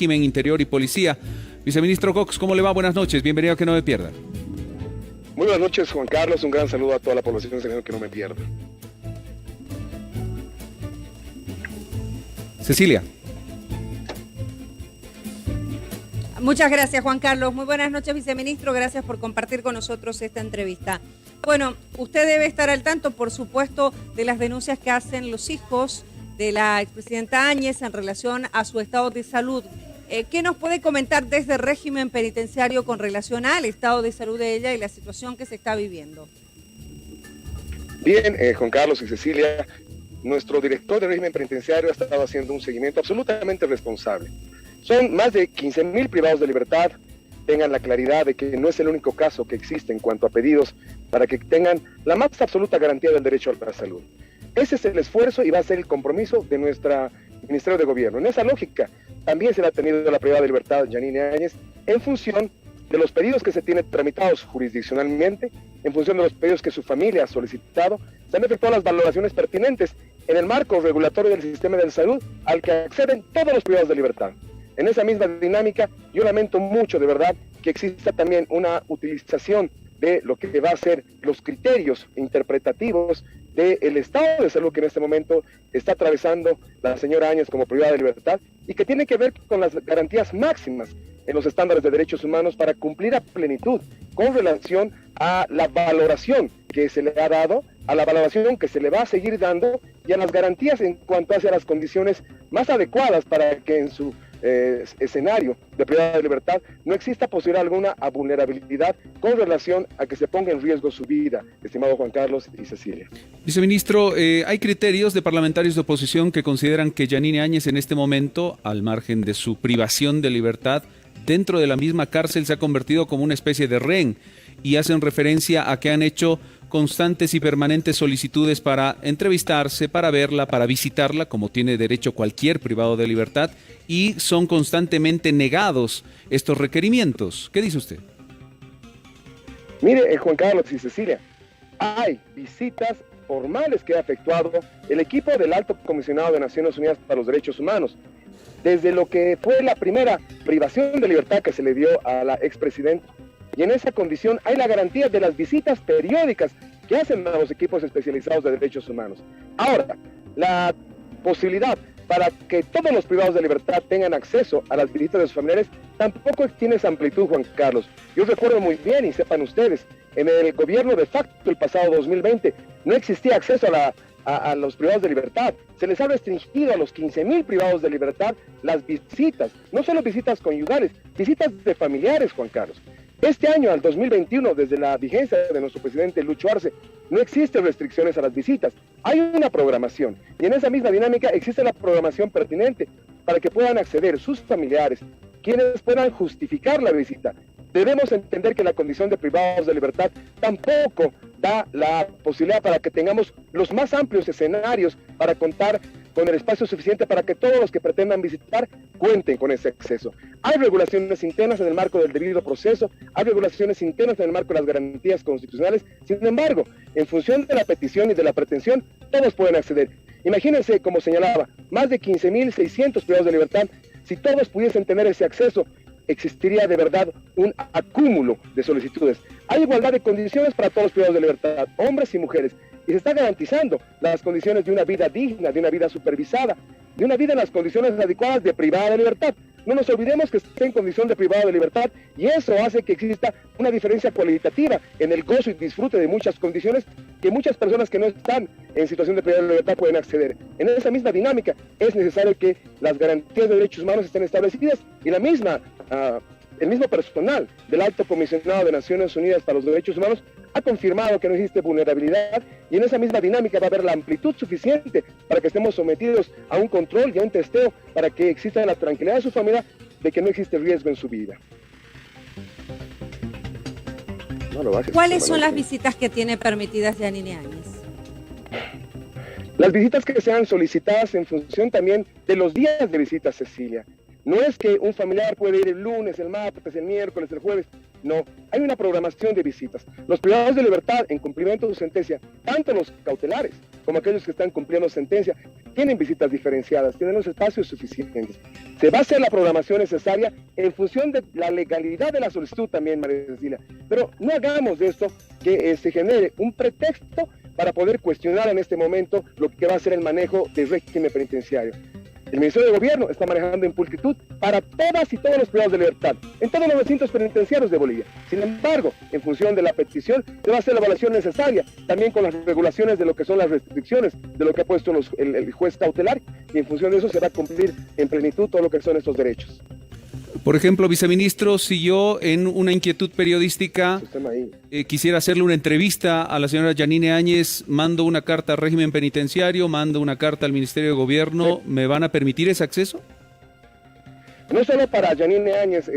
régimen, interior y policía. Viceministro Cox, ¿cómo le va? Buenas noches, bienvenido a Que No Me Pierda. Muy buenas noches, Juan Carlos, un gran saludo a toda la población de Que No Me Pierda. Cecilia. Muchas gracias, Juan Carlos. Muy buenas noches, viceministro. Gracias por compartir con nosotros esta entrevista. Bueno, usted debe estar al tanto, por supuesto, de las denuncias que hacen los hijos de la expresidenta Áñez en relación a su estado de salud. ¿Qué nos puede comentar desde el régimen penitenciario con relación al estado de salud de ella y la situación que se está viviendo? Bien, Juan Carlos y Cecilia, nuestro director del régimen penitenciario ha estado haciendo un seguimiento absolutamente responsable. Son más de 15.000 privados de libertad. Tengan la claridad de que no es el único caso que existe en cuanto a pedidos para que tengan la más absoluta garantía del derecho a la salud. Ese es el esfuerzo y va a ser el compromiso de nuestro Ministerio de Gobierno. En esa lógica, también se le ha tenido la privada de libertad Yanine Áñez en función de los pedidos que se tienen tramitados jurisdiccionalmente, en función de los pedidos que su familia ha solicitado. Se han efectuado las valoraciones pertinentes en el marco regulatorio del sistema de salud al que acceden todos los privados de libertad. En esa misma dinámica, yo lamento mucho de verdad que exista también una utilización de lo que va a ser los criterios interpretativos del estado de salud que en este momento está atravesando la señora Áñez como privada de libertad y que tiene que ver con las garantías máximas en los estándares de derechos humanos para cumplir a plenitud con relación a la valoración que se le ha dado, a la valoración que se le va a seguir dando y a las garantías en cuanto hacia las condiciones más adecuadas para que en su escenario de privada de libertad no exista posibilidad alguna a vulnerabilidad con relación a que se ponga en riesgo su vida, estimado Juan Carlos y Cecilia. Viceministro, hay criterios de parlamentarios de oposición que consideran que Yanine Áñez en este momento, al margen de su privación de libertad, dentro de la misma cárcel se ha convertido como una especie de rehén y hacen referencia a que han hecho constantes y permanentes solicitudes para entrevistarse, para verla, para visitarla, como tiene derecho cualquier privado de libertad, y son constantemente negados estos requerimientos. ¿Qué dice usted? Mire, Juan Carlos y Cecilia, hay visitas formales que ha efectuado el equipo del Alto Comisionado de Naciones Unidas para los Derechos Humanos, desde lo que fue la primera privación de libertad que se le dio a la expresidenta. Y en esa condición hay la garantía de las visitas periódicas que hacen a los equipos especializados de derechos humanos. Ahora, la posibilidad para que todos los privados de libertad tengan acceso a las visitas de sus familiares tampoco tiene esa amplitud, Juan Carlos. Yo recuerdo muy bien, y sepan ustedes, en el gobierno de facto el pasado 2020 no existía acceso a los privados de libertad. Se les ha restringido a los 15.000 privados de libertad las visitas, no solo visitas conyugales, visitas de familiares, Juan Carlos. Este año, al 2021, desde la vigencia de nuestro presidente Lucho Arce, no existen restricciones a las visitas. Hay una programación y en esa misma dinámica existe la programación pertinente para que puedan acceder sus familiares, quienes puedan justificar la visita. Debemos entender que la condición de privados de libertad tampoco da la posibilidad para que tengamos los más amplios escenarios para contar con el espacio suficiente para que todos los que pretendan visitar cuenten con ese acceso. Hay regulaciones internas en el marco del debido proceso, hay regulaciones internas en el marco de las garantías constitucionales. Sin embargo, en función de la petición y de la pretensión, todos pueden acceder. Imagínense, como señalaba, más de 15.600 privados de libertad. Si todos pudiesen tener ese acceso, existiría de verdad un acúmulo de solicitudes. Hay igualdad de condiciones para todos los privados de libertad, hombres y mujeres, y se está garantizando las condiciones de una vida digna, de una vida supervisada, de una vida en las condiciones adecuadas de privada de libertad. No nos olvidemos que está en condición de privado de libertad y eso hace que exista una diferencia cualitativa en el gozo y disfrute de muchas condiciones que muchas personas que no están en situación de privada de libertad pueden acceder. En esa misma dinámica es necesario que las garantías de derechos humanos estén establecidas y el mismo personal del Alto Comisionado de Naciones Unidas para los Derechos Humanos ha confirmado que no existe vulnerabilidad y en esa misma dinámica va a haber la amplitud suficiente para que estemos sometidos a un control y a un testeo para que exista la tranquilidad de su familia de que no existe riesgo en su vida. ¿Cuáles son las visitas que tiene permitidas Yanine Áñez? Las visitas que sean solicitadas en función también de los días de visita, Cecilia. No es que un familiar puede ir el lunes, el martes, el miércoles, el jueves. No, hay una programación de visitas. Los privados de libertad en cumplimiento de su sentencia, tanto los cautelares como aquellos que están cumpliendo sentencia, tienen visitas diferenciadas, tienen los espacios suficientes. Se va a hacer la programación necesaria en función de la legalidad de la solicitud también, María Cecilia. Pero no hagamos de esto que se genere un pretexto para poder cuestionar en este momento lo que va a ser el manejo del régimen penitenciario. El Ministerio de Gobierno está manejando en pulcritud para todas y todos los privados de libertad, en todos los recintos penitenciarios de Bolivia. Sin embargo, en función de la petición, se va a hacer la evaluación necesaria, también con las regulaciones de lo que son las restricciones, de lo que ha puesto el juez cautelar, y en función de eso se va a cumplir en plenitud todo lo que son estos derechos. Por ejemplo, viceministro, si yo en una inquietud periodística quisiera hacerle una entrevista a la señora Yanine Áñez, mando una carta al régimen penitenciario, mando una carta al Ministerio de Gobierno, ¿me van a permitir ese acceso? No solo para Yanine Áñez,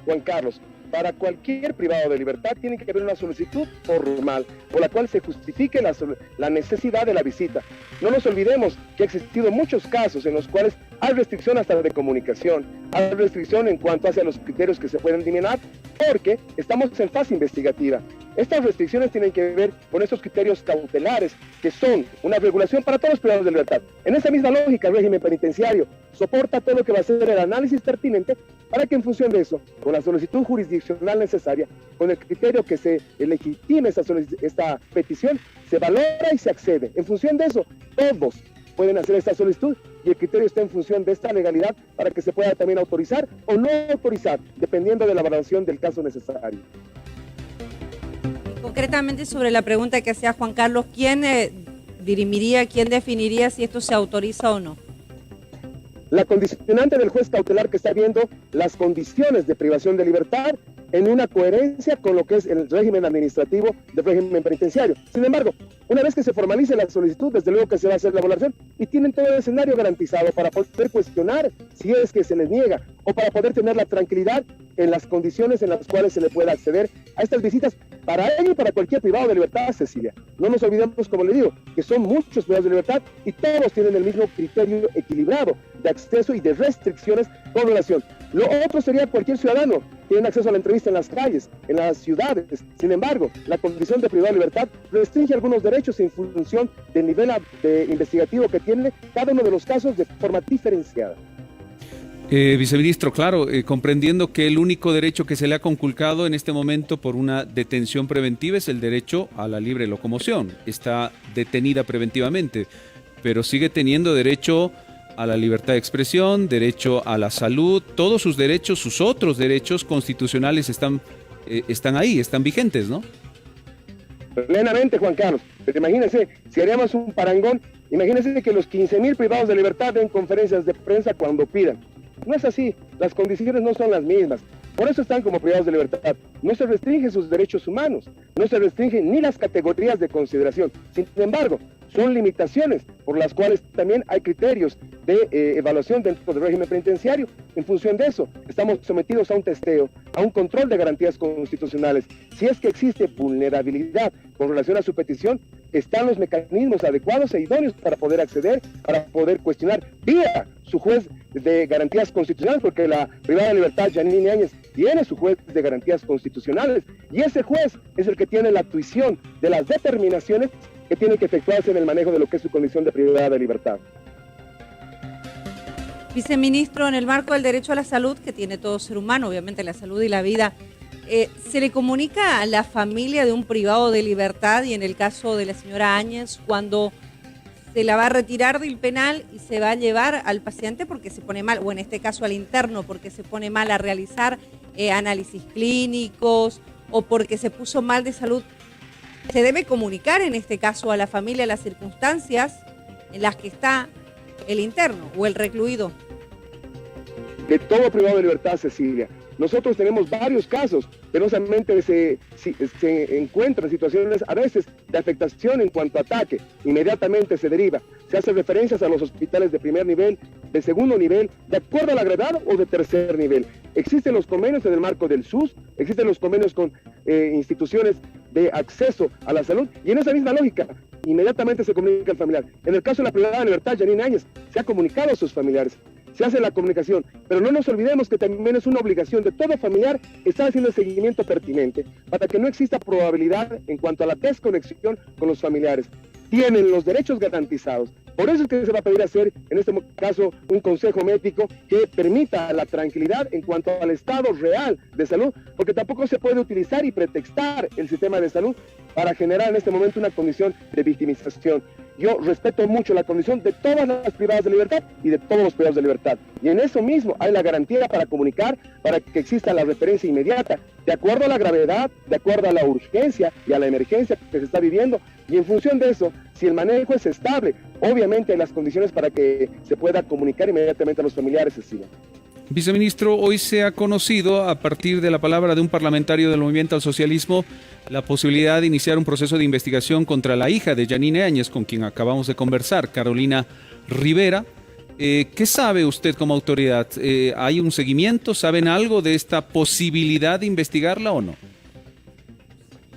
Juan Carlos, para cualquier privado de libertad tiene que haber una solicitud formal por la cual se justifique la necesidad de la visita. No nos olvidemos que ha existido muchos casos en los cuales hay restricción hasta de comunicación, hay restricción en cuanto hacia los criterios que se pueden eliminar, porque estamos en fase investigativa. Estas restricciones tienen que ver con estos criterios cautelares, que son una regulación para todos los privados de libertad. En esa misma lógica, el régimen penitenciario soporta todo lo que va a ser el análisis pertinente para que en función de eso, con la solicitud jurisdiccional necesaria, con el criterio que se legitime esta petición, se valora y se accede. En función de eso, todos pueden hacer esta solicitud y el criterio está en función de esta legalidad para que se pueda también autorizar o no autorizar, dependiendo de la valoración del caso necesario. Concretamente sobre la pregunta que hacía Juan Carlos, ¿quién dirimiría, quién definiría si esto se autoriza o no? La condicionante del juez cautelar que está viendo las condiciones de privación de libertad en una coherencia con lo que es el régimen administrativo del régimen penitenciario. Sin embargo, una vez que se formalice la solicitud, desde luego que se va a hacer la evaluación y tienen todo el escenario garantizado para poder cuestionar si es que se les niega o para poder tener la tranquilidad en las condiciones en las cuales se le pueda acceder a estas visitas para ello y para cualquier privado de libertad, Cecilia. No nos olvidemos, como le digo, que son muchos privados de libertad y todos tienen el mismo criterio equilibrado de acceso y de restricciones con relación. Lo otro sería cualquier ciudadano tiene acceso a la entrevista en las calles, en las ciudades. Sin embargo, la condición de privado de libertad restringe algunos derechos en función del nivel investigativo que tiene cada uno de los casos de forma diferenciada. Viceministro, claro, comprendiendo que el único derecho que se le ha conculcado en este momento por una detención preventiva es el derecho a la libre locomoción. Está detenida preventivamente, pero sigue teniendo derecho a la libertad de expresión, derecho a la salud, todos sus derechos, sus otros derechos constitucionales están ahí, están vigentes, ¿no? Plenamente, Juan Carlos. Pero imagínense, si haríamos un parangón, imagínense que los 15,000 privados de libertad den conferencias de prensa cuando pidan. No es así, las condiciones no son las mismas. Por eso están como privados de libertad. No se restringen sus derechos humanos, no se restringen ni las categorías de consideración. Sin embargo, son limitaciones por las cuales también hay criterios de evaluación dentro del régimen penitenciario. En función de eso, estamos sometidos a un testeo, a un control de garantías constitucionales. Si es que existe vulnerabilidad con relación a su petición, están los mecanismos adecuados e idóneos para poder acceder, para poder cuestionar vía su juez de garantías constitucionales, porque la privada de libertad, Yanine Áñez, tiene su juez de garantías constitucionales, y ese juez es el que tiene la tuición de las determinaciones que tienen que efectuarse en el manejo de lo que es su condición de privada de libertad. Viceministro, en el marco del derecho a la salud que tiene todo ser humano, obviamente la salud y la vida, ¿se le comunica a la familia de un privado de libertad y en el caso de la señora Áñez cuando se la va a retirar del penal y se va a llevar al paciente porque se pone mal, o en este caso al interno porque se pone mal a realizar análisis clínicos o porque se puso mal de salud? ¿Se debe comunicar en este caso a la familia las circunstancias en las que está el interno o el recluido? De todo privado de libertad, Cecilia. Nosotros tenemos varios casos, penosamente se encuentran situaciones a veces de afectación en cuanto a ataque, inmediatamente se deriva. Se hace referencias a los hospitales de primer nivel, de segundo nivel, de acuerdo a la gravedad o de tercer nivel. Existen los convenios en el marco del SUS, existen los convenios con instituciones de acceso a la salud, y en esa misma lógica, inmediatamente se comunica al familiar. En el caso de la privada de libertad, Yanine Áñez, se ha comunicado a sus familiares. Se hace la comunicación, pero no nos olvidemos que también es una obligación de todo familiar estar haciendo el seguimiento pertinente para que no exista probabilidad en cuanto a la desconexión con los familiares. Tienen los derechos garantizados, Por eso es que se va a pedir hacer, en este caso, un consejo médico que permita la tranquilidad en cuanto al estado real de salud, porque tampoco se puede utilizar y pretextar el sistema de salud para generar en este momento una condición de victimización. Yo respeto mucho la condición de todas las privadas de libertad y de todos los privados de libertad. Y en eso mismo hay la garantía para comunicar, para que exista la referencia inmediata, de acuerdo a la gravedad, de acuerdo a la urgencia y a la emergencia que se está viviendo. Y en función de eso, si el manejo es estable, obviamente hay las condiciones para que se pueda comunicar inmediatamente a los familiares, Cecilia. Viceministro, hoy se ha conocido, a partir de la palabra de un parlamentario del Movimiento al Socialismo, la posibilidad de iniciar un proceso de investigación contra la hija de Yanine Áñez, con quien acabamos de conversar, Carolina Rivera. ¿Qué sabe usted como autoridad? ¿Hay un seguimiento? ¿Saben algo de esta posibilidad de investigarla o no?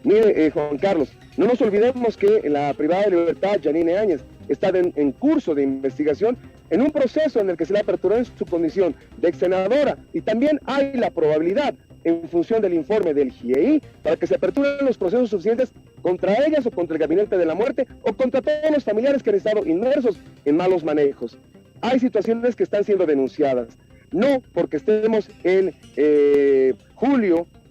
Mire, Juan Carlos, no nos olvidemos que la privada de libertad, Yanine Áñez, está en curso de investigación en un proceso en el que se le aperturó en su condición de ex senadora, y también hay la probabilidad, en función del informe del GIEI, para que se aperturen los procesos suficientes contra ellas o contra el gabinete de la muerte o contra todos los familiares que han estado inmersos en malos manejos. Hay situaciones que están siendo denunciadas, no porque estemos en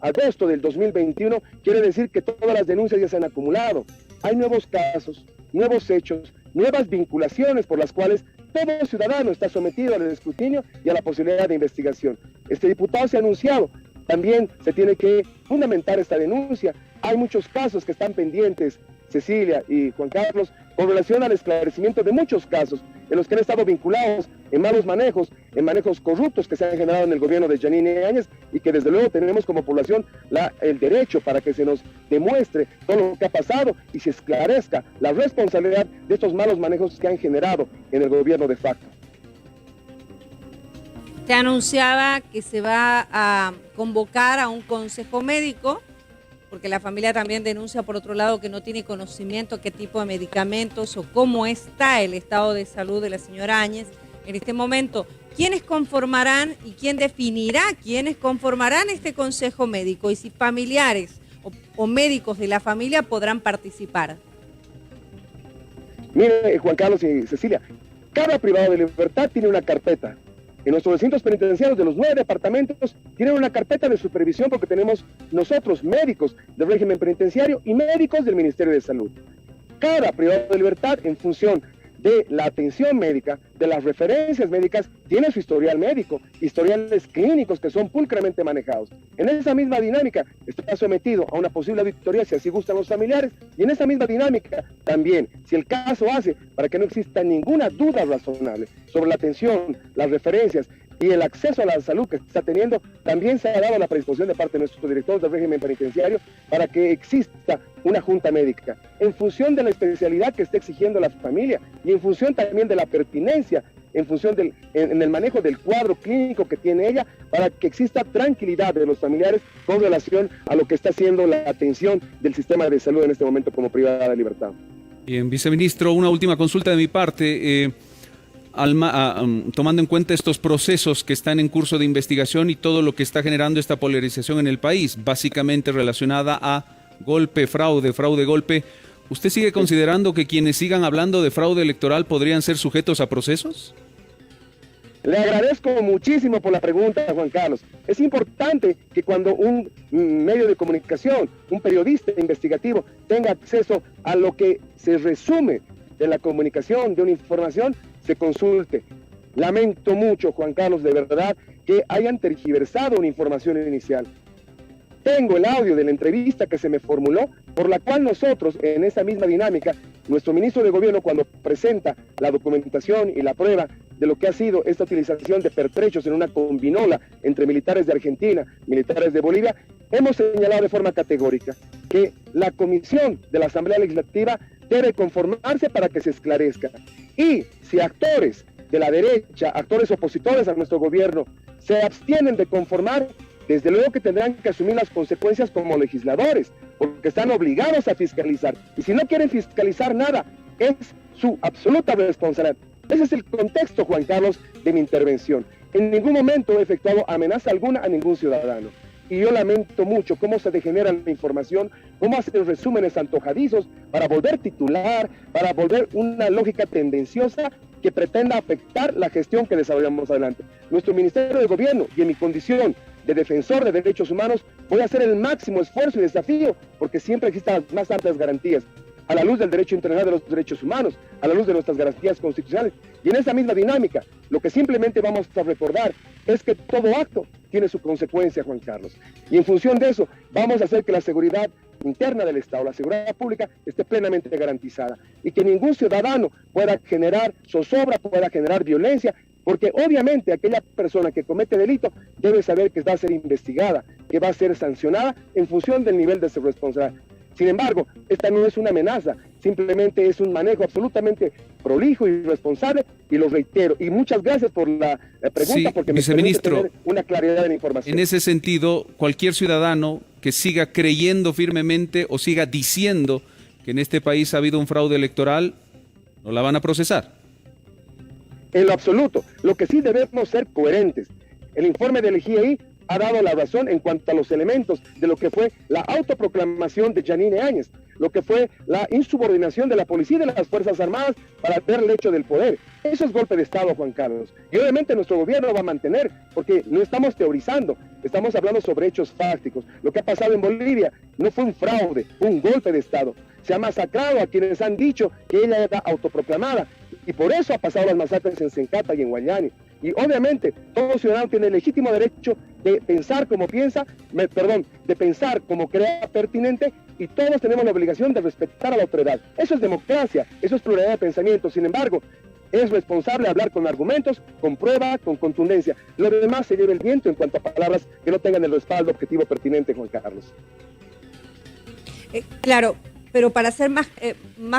agosto del 2021, quiere decir que todas las denuncias ya se han acumulado. Hay nuevos casos, nuevos hechos, nuevas vinculaciones por las cuales todo ciudadano está sometido al escrutinio y a la posibilidad de investigación. Este diputado se ha anunciado, también se tiene que fundamentar esta denuncia. Hay muchos casos que están pendientes, Cecilia y Juan Carlos, con relación al esclarecimiento de muchos casos en los que han estado vinculados en malos manejos, en manejos corruptos que se han generado en el gobierno de Yanine Áñez, y que desde luego tenemos como población el derecho para que se nos demuestre todo lo que ha pasado y se esclarezca la responsabilidad de estos malos manejos que han generado en el gobierno de facto. Se anunciaba que se va a convocar a un consejo médico, porque la familia también denuncia por otro lado que no tiene conocimiento qué tipo de medicamentos o cómo está el estado de salud de la señora Áñez en este momento. ¿Quiénes conformarán y quién definirá quiénes conformarán este consejo médico? Y si familiares o médicos de la familia podrán participar. Mire, Juan Carlos y Cecilia, cada privado de libertad tiene una carpeta. En nuestros recintos penitenciarios de los 9 departamentos tienen una carpeta de supervisión, porque tenemos nosotros médicos del régimen penitenciario y médicos del Ministerio de Salud. Cada privado de libertad, en función de la atención médica, de las referencias médicas, tiene su historial médico, historiales clínicos que son pulcramente manejados. En esa misma dinámica está sometido a una posible auditoría si así gustan los familiares, y en esa misma dinámica también, si el caso hace, para que no exista ninguna duda razonable sobre la atención, las referencias y el acceso a la salud que está teniendo, también se ha dado la predisposición de parte de nuestros directores del régimen penitenciario para que exista una junta médica, en función de la especialidad que esté exigiendo la familia y en función también de la pertinencia, en función en el manejo del cuadro clínico que tiene ella, para que exista tranquilidad de los familiares con relación a lo que está haciendo la atención del sistema de salud en este momento como privada de libertad. Bien, viceministro, una última consulta de mi parte. Tomando en cuenta estos procesos que están en curso de investigación y todo lo que está generando esta polarización en el país, básicamente relacionada a golpe, fraude, golpe, ¿usted sigue considerando que quienes sigan hablando de fraude electoral podrían ser sujetos a procesos? Le agradezco muchísimo por la pregunta, Juan Carlos. Es importante que cuando un medio de comunicación, un periodista investigativo, tenga acceso a lo que se resume de la comunicación, de una información, se consulte. Lamento mucho, Juan Carlos, de verdad, que hayan tergiversado una información inicial. Tengo el audio de la entrevista que se me formuló, por la cual nosotros, en esa misma dinámica, nuestro ministro de Gobierno, cuando presenta la documentación y la prueba de lo que ha sido esta utilización de pertrechos en una combinola entre militares de Argentina, militares de Bolivia, hemos señalado de forma categórica que la comisión de la Asamblea Legislativa debe conformarse para que se esclarezca. Y si actores de la derecha, actores opositores a nuestro gobierno, se abstienen de conformar, desde luego que tendrán que asumir las consecuencias como legisladores, porque están obligados a fiscalizar. Y si no quieren fiscalizar nada, es su absoluta responsabilidad. Ese es el contexto, Juan Carlos, de mi intervención. En ningún momento he efectuado amenaza alguna a ningún ciudadano. y yo lamento mucho cómo se degenera la información, cómo hacen resúmenes antojadizos para volver titular, para volver una lógica tendenciosa que pretenda afectar la gestión que desarrollamos adelante. Nuestro Ministerio de Gobierno, y en mi condición de defensor de derechos humanos, voy a hacer el máximo esfuerzo y desafío porque siempre existan las más amplias garantías, a la luz del derecho internacional de los derechos humanos, a la luz de nuestras garantías constitucionales. Y en esa misma dinámica, lo que simplemente vamos a recordar es que todo acto tiene su consecuencia, Juan Carlos. Y en función de eso, vamos a hacer que la seguridad interna del Estado, la seguridad pública, esté plenamente garantizada. Y que ningún ciudadano pueda generar zozobra, pueda generar violencia, porque obviamente aquella persona que comete delito debe saber que va a ser investigada, que va a ser sancionada en función del nivel de su responsabilidad. Sin embargo, esta no es una amenaza, simplemente es un manejo absolutamente prolijo y responsable, y lo reitero. Y muchas gracias por la pregunta, sí, porque me permite tener una claridad de la información. En ese sentido, cualquier ciudadano que siga creyendo firmemente o siga diciendo que en este país ha habido un fraude electoral, no la van a procesar. En lo absoluto. Lo que sí debemos ser coherentes. El informe del GIEI ha dado la razón en cuanto a los elementos de lo que fue la autoproclamación de Yanine Áñez, lo que fue la insubordinación de la policía y de las Fuerzas Armadas para ver el hecho del poder. Eso es golpe de Estado, Juan Carlos. Y obviamente nuestro gobierno va a mantener, porque no estamos teorizando, estamos hablando sobre hechos fácticos. Lo que ha pasado en Bolivia no fue un fraude, fue un golpe de Estado. Se ha masacrado a quienes han dicho que ella era autoproclamada, y por eso ha pasado las masacres en Sencata y en Guayani. Y obviamente todo ciudadano tiene el legítimo derecho de pensar como piensa, de pensar como crea pertinente, y todos tenemos la obligación de respetar a la autoridad. Eso es democracia, eso es pluralidad de pensamiento. Sin embargo, es responsable hablar con argumentos, con prueba, con contundencia. Lo demás se lleva el viento en cuanto a palabras que no tengan el respaldo objetivo pertinente, Juan Carlos. Claro. Pero para ser más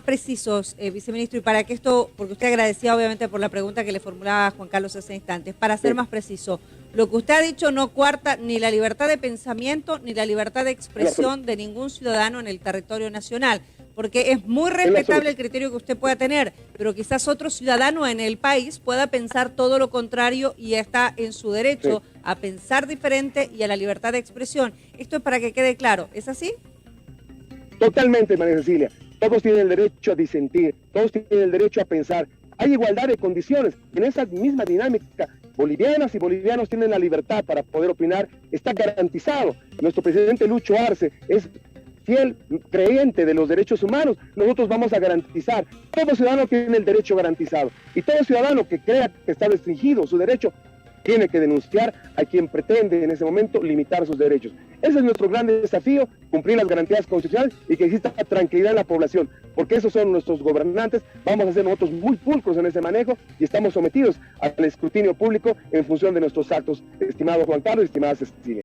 precisos, viceministro, y para que esto, porque usted agradecía obviamente por la pregunta que le formulaba Juan Carlos hace instantes, para ser más preciso, lo que usted ha dicho no coarta ni la libertad de pensamiento ni la libertad de expresión de ningún ciudadano en el territorio nacional, porque es muy respetable el criterio que usted pueda tener, pero quizás otro ciudadano en el país pueda pensar todo lo contrario y está en su derecho a pensar diferente y a la libertad de expresión. Esto es para que quede claro, ¿es así? Totalmente, María Cecilia. Todos tienen el derecho a disentir, todos tienen el derecho a pensar. Hay igualdad de condiciones. En esa misma dinámica, bolivianas y bolivianos tienen la libertad para poder opinar. Está garantizado. Nuestro presidente Lucho Arce es fiel creyente de los derechos humanos. Nosotros vamos a garantizar. Todo ciudadano tiene el derecho garantizado. Y todo ciudadano que crea que está restringido su derecho tiene que denunciar a quien pretende en ese momento limitar sus derechos. Ese es nuestro gran desafío, cumplir las garantías constitucionales y que exista tranquilidad en la población, porque esos son nuestros gobernantes. Vamos a ser nosotros muy pulcros en ese manejo y estamos sometidos al escrutinio público en función de nuestros actos, estimado Juan Carlos y estimada Cecilia.